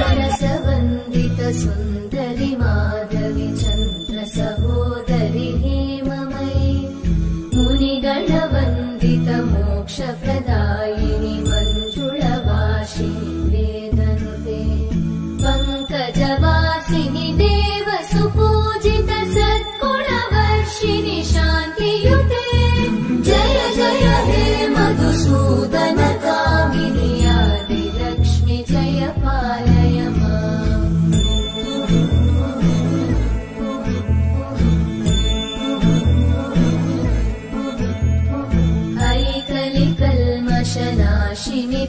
सुरसवन्दित सुन्दरि माधवि चन्द्र सहोदरि हेममयि मुनिगणवन्दित मोक्षप्रदायिनि मञ्जुळवासिनि वेदनुते पङ्कजवासिनि देव सुपूजित सद्गुणवर्षिणि शान्तियुते जय जय हे मधुसूदन कामिनि आदिलक्ष्मि जय पालय माम् ऐकलिकल्मषनाशिनि